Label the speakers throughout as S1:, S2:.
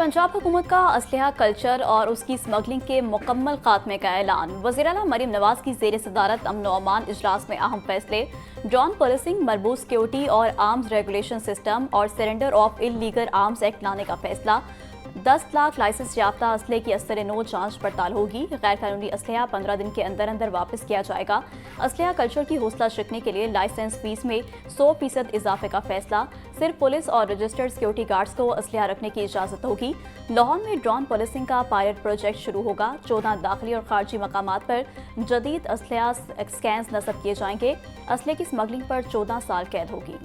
S1: पंजाब हुकूमत का असलहा कल्चर और उसकी स्मगलिंग के मुकम्मल खात्मे का ऐलान। वज़ीर-ए-आला मरीम नवाज की ज़ेर सदारत अमन व अमान इजलास में अहम फैसले। ड्रोन पुलिसिंग, मरबूत सिक्योरिटी और आर्म्स रेगुलेशन सिस्टम और surrender of illegal arms act लाने का फैसला। 10 लाख लाइसेंस याफ्ता असले की असर नो जांच पड़ताल होगी। गैर कानूनी असलहा 15 दिन के अंदर अंदर वापस किया जाएगा। असलहा कल्चर की हौसला शिकने के लिए लाइसेंस फीस में 100% इजाफे का फैसला। सिर्फ पुलिस और रजिस्टर्ड सिक्योरिटी गार्ड्स को असलहा रखने की इजाजत होगी। लाहौर में ड्रोन पुलिसिंग का पायलट प्रोजेक्ट शुरू होगा। 14 दाखिली और खारजी मकामात पर जदीद असलहा स्कैन्स नस्ब किए जाएंगे। असले की स्मगलिंग पर 14 साल कैद होगी।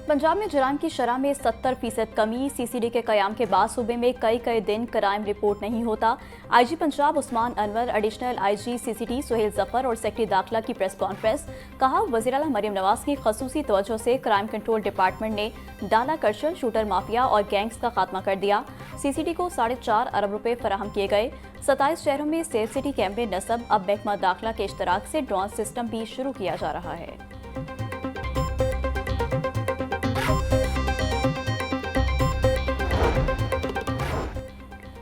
S1: पंजाब में जराइम की शरह में 70% कमी। सीसीडी के कयाम के बाद सूबे में कई दिन क्राइम रिपोर्ट नहीं होता। IG Punjab Usman Anwar, additional IG CCD Suhail Zafar और सेक्रेटरी दाखिला की प्रेस कॉन्फ्रेंस। कहा, वज़ीर-ए-आला मरीम नवाज की खसूसी तवज्जो से क्राइम कंट्रोल डिपार्टमेंट ने डाला कर्शल, शूटर माफिया और गैंग्स का खात्मा कर दिया। सीसीडी को 4.5 अरब रुपए फराहम किए गए। 27 शहरों में सेफ सिटी कैमरे नस्ब। अब महकमा दाखिला के इश्तराक से ड्रोन सिस्टम भी शुरू किया जा रहा है।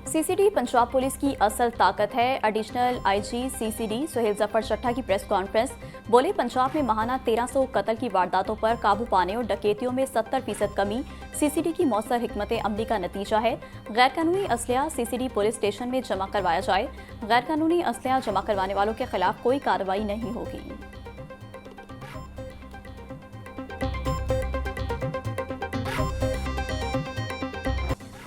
S1: सीसीडी पंजाब पुलिस की असल ताकत है। Additional IG CCD Suhail Zafar Chatta की प्रेस कॉन्फ्रेंस। बोले, पंजाब में माहाना 1300 कत्ल की वारदातों पर काबू पाने और डकैतियों में 70% कमी सीसीडी की मौसर हिकमत अमली का नतीजा है। गैर कानूनी असलहा सीसीडी पुलिस स्टेशन में जमा करवाया जाए। गैर कानूनी असलहा जमा करवाने वालों के खिलाफ कोई कार्रवाई नहीं होगी।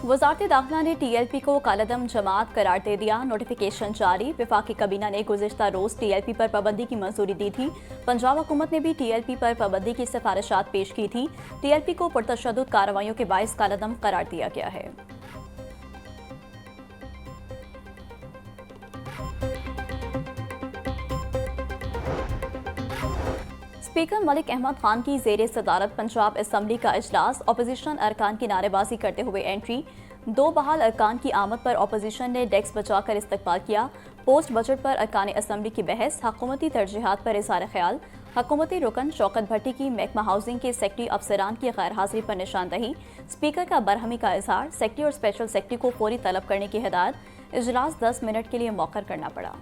S1: वज़ारत दाखिला ने टीएलपी को कालदम जमात करार दे दिया। नोटिफिकेशन जारी। वफाकी काबीना ने गुज़िश्ता रोज़ टीएलपी पर पाबंदी की मंजूरी दी थी। पंजाब हुकूमत ने भी टीएलपी पर पाबंदी की सिफारिशात पेश की थी। टीएलपी को पुरतशद्दुद कार्रवाइयों के बाइस कालदम करार दिया गया है। स्पीकर मलिक अहमद खान की ज़ेर सदारत पंजाब असम्बली का इजलास। अपोजिशन अरकान की नारेबाजी करते हुए एंट्री। 2 बहाल अरकान की आमद पर अपोजिशन ने डेस्क बचाकर इस्तकबाल किया। पोस्ट बजट पर अरकान असम्बली की बहस। हुकूमती तरजीहात पर इज़हार ख्याल। हुकूमती रुकन शौकत भट्टी की महकमा हाउसिंग के सेक्रेटरी अफसरान की गैर हाजिरी पर निशानदही। स्पीकर का बरहमी का इजहार। सेक्रेटरी और स्पेशल सेक्रेटरी को फौरी तलब करने की हिदायत। इजलास 10 मिनट के लिए मौखर करना पड़ा।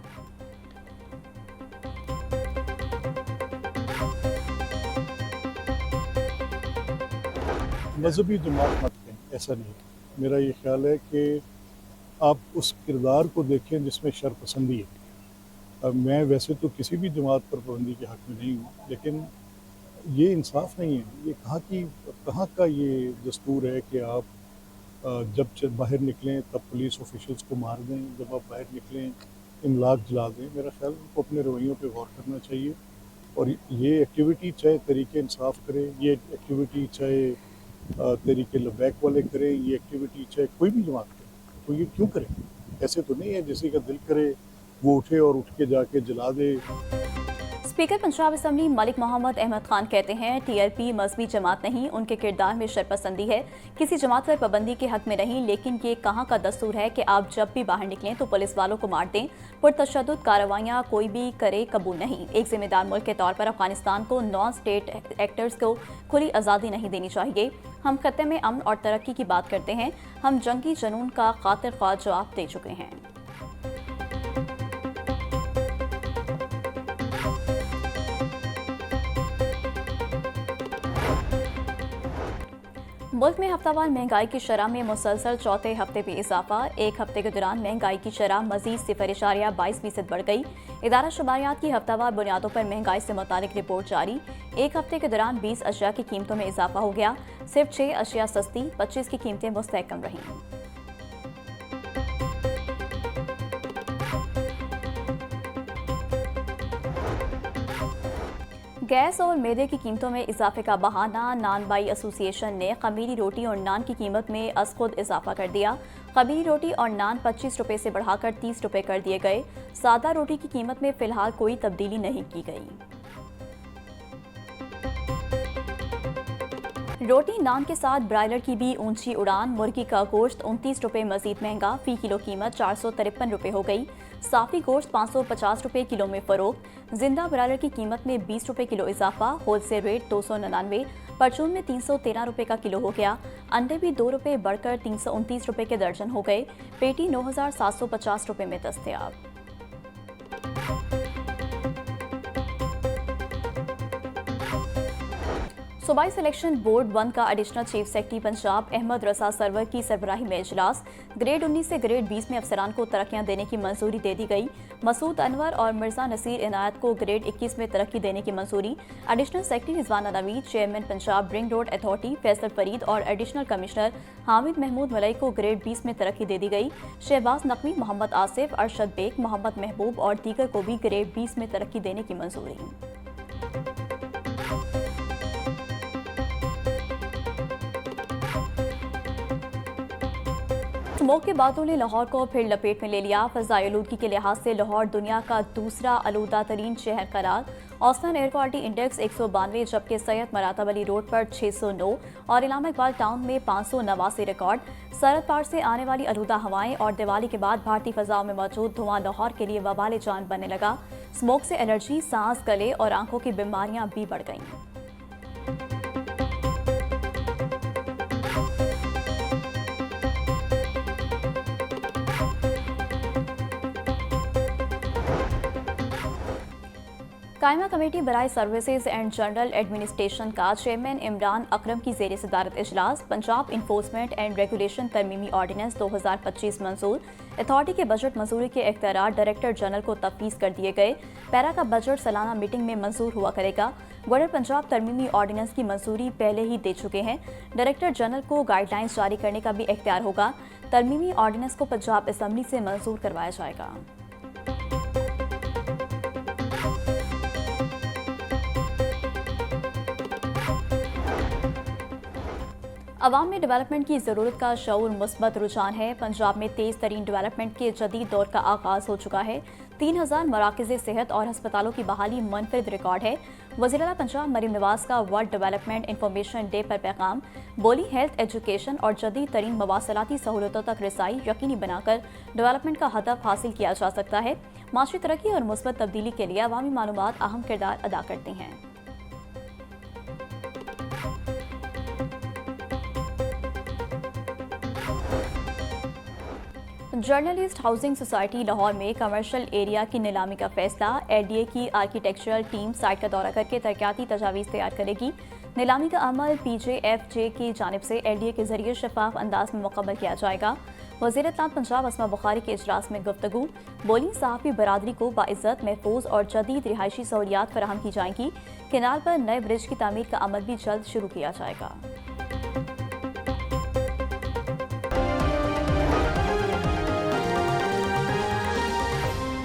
S2: मजहबी जमात मत दें, ऐसा नहीं। मेरा ये ख्याल है कि आप उस किरदार को देखें जिसमें शरपसंदी है। अब मैं वैसे तो किसी भी जमात पर पाबंदी के हक़ में नहीं हूँ, लेकिन ये इंसाफ नहीं है। ये कहाँ का ये दस्तूर है कि आप जब बाहर निकलें तब पुलिस ऑफिशल्स को मार दें, जब आप बाहर निकलें इमलाक जला दें। मेरा ख्याल उनको अपने रवैयों पे गौर करना चाहिए। और ये एक्टिविटी चाहे तरीके इंसाफ करे, ये एक्टिविटी चाहे तरीके लबैक वाले करें, ये एक्टिविटी चाहे कोई भी जमात करे, तो ये क्यों करें? ऐसे तो नहीं है जिसी का दिल करे वो उठे और उठ के जाके जला दे।
S1: स्पीकर पंजाब असम्बली मलिक मोहम्मद अहमद खान कहते हैं, टीएलपी मजहबी जमात नहीं, उनके किरदार में शरपसंदी है। किसी जमात पर पाबंदी के हक में नहीं, लेकिन ये कहाँ का दस्तूर है कि आप जब भी बाहर निकलें तो पुलिस वालों को मार दें। पुरतशद्दुद कार्रवाइयाँ कोई भी करे कबूल नहीं। एक जिम्मेदार मुल्क के तौर पर अफगानिस्तान को नॉन स्टेट एक्टर्स को खुली आज़ादी नहीं देनी चाहिए। हम खत्ते में अमन और तरक्की की बात करते हैं। हम जंगी जुनून का खातिर ख्वाह जवाब दे चुके हैं। मुल्क में हफ्तावार महंगाई की शरह में मुसलसल चौथे हफ्ते भी इजाफा। एक हफ्ते के दौरान महंगाई की शरह मजीद 0.22% बढ़ गई। इदारा शुमारियात की हफ्तावार बुनियादों पर महंगाई से मुतालिक रिपोर्ट जारी। एक हफ्ते के दौरान 20 अशिया की कीमतों में इजाफा हो गया। सिर्फ 6 अशिया सस्ती, 25 की कीमतें मुस्तहकम रहीं। गैस और मैदे की कीमतों में इजाफे का बहाना। नान बाई एसोसिएशन ने खमीरी रोटी और नान की कीमत में अज खुद इजाफा कर दिया। खमीरी रोटी और नान 25 रुपये से बढ़ाकर 30 रुपये कर दिए गए। सादा रोटी की कीमत में फिलहाल कोई तब्दीली नहीं की गई। रोटी नान के साथ ब्रायलर की भी ऊंची उड़ान। मुर्गी का गोश्त 29 रुपये मजीद महंगा, फी किलो कीमत 453 रुपये हो गई। साफी गोश्त 550 रुपये किलो में फरोख्त। जिंदा ब्रायलर की कीमत में 20 रुपये किलो इजाफा, होलसेल रेट 299। परचून में 313 रुपये का किलो हो गया। अंडे भी 2 रुपये बढ़कर 329 रुपये के दर्जन हो गए। पेटी 9,750 रुपये में दस्तयाब। सूबाई सिलेक्शन बोर्ड 1 का additional chief secretary Punjab Ahmad Raza Sarwar की सरबराही में इजलास। ग्रेड 19 से ग्रेड 20 में अफसरान को तरक्कियां देने की मंजूरी दे दी गई। मसूद अनवर और मिर्जा नसीर इनायत को ग्रेड 21 में तरक्की देने की मंजूरी। Additional secretary Rizwana Naveed, chairman Punjab ring road authority Faisal Farid और एडिशनल कमिश्नर हामिद महमूद मलई को ग्रेड 20 में तरक्की दे दी गई। शहबाज नकवी, मोहम्मद आसिफ, अरशद बेग, मोहम्मद महबूब और दीगर को भी ग्रेड 20 में तरक्की देने की मंजूरी। स्मोक के बादलों ने लाहौर को फिर लपेट में ले लिया। फ़ज़ाई आलूदगी के लिहाज से लाहौर दुनिया का दूसरा आलूदा तरीन शहर करार। औसतन एयर क्वालिटी इंडेक्स 192, जबकि सैयद मरातब अली रोड पर 609 और इलामा इकबाल टाउन में 589 रिकॉर्ड। सरहद पार से आने वाली आलूदा हवाएं और दिवाली के बाद भारतीय फ़ज़ाओं में मौजूद धुआं लाहौर के लिए वबाल जान बनने लगा। स्मोक से एलर्जी, सांस, गले और आंखों की बीमारियां भी बढ़ गईं। कायमा कमेटी बराए सर्विसेज एंड जनरल एडमिनिस्ट्रेशन का चेयरमैन इमरान अकरम की ज़ेर सदारत इजलास। पंजाब इन्फोर्समेंट एंड रेगुलेशन तरमीमी ऑर्डिनेंस 2025 मंजूर। अथॉरिटी के बजट मंजूरी के इख्तियारात डायरेक्टर जनरल को तफवीज़ कर दिए गए। पैरा का बजट सालाना मीटिंग में मंजूर हुआ करेगा। गवर्नर पंजाब तरमीमी ऑर्डिनेंस की मंजूरी पहले ही दे चुके हैं। डायरेक्टर जनरल को गाइडलाइंस जारी करने का भी इख्तियार होगा। तरमीमी ऑर्डिनेंस को पंजाब असम्बली से मंजूर करवाया जाएगा। अवाम में डेवलपमेंट की ज़रूरत का शऊर मुस्बत रुझान है। पंजाब में तेज़ तरीन डेवलपमेंट के जदीद दौर का आगाज़ हो चुका है। 3000 मराकज़ सेहत और हस्पतालों की बहाली मुनफरिद रिकॉर्ड है। वज़ीर-ए-आला पंजाब मरीम नवाज का वर्ल्ड डेवलपमेंट इंफॉर्मेशन डे पर पैगाम। बोली, हेल्थ, एजुकेशन और जदीद तरीन मवासलाती सहूलतों तक रसाई यकीनी बनाकर डेवलपमेंट का हदफ हासिल किया जा सकता है। माशी तरक्की और मुस्बत तब्दीली के लिए अवामी मालूमात अहम किरदार अदा करती हैं। जर्नलिस्ट हाउसिंग सोसाइटी लाहौर में कमर्शियल एरिया की नीलामी का फैसला। एलडीए की आर्किटेक्चरल टीम साइट का दौरा करके तरक्याती तजावीज़ तैयार करेगी। नीलामी का अमल पीजेएफजे की जानिब से एलडीए के जरिए शफाफ अंदाज में मुकम्मल किया जाएगा। वज़ीर-ए-इत्तलात पंजाब अस्मा बुखारी के इजलास में गुफ्तगू। बोली, सहाफ़ी बरादरी को बाइज़्ज़त, महफूज और जदीद रिहायशी सहूलियात फराहम की जाएंगी। केनाल पर नए ब्रिज की तामीर का अमल भी जल्द शुरू किया जाएगा।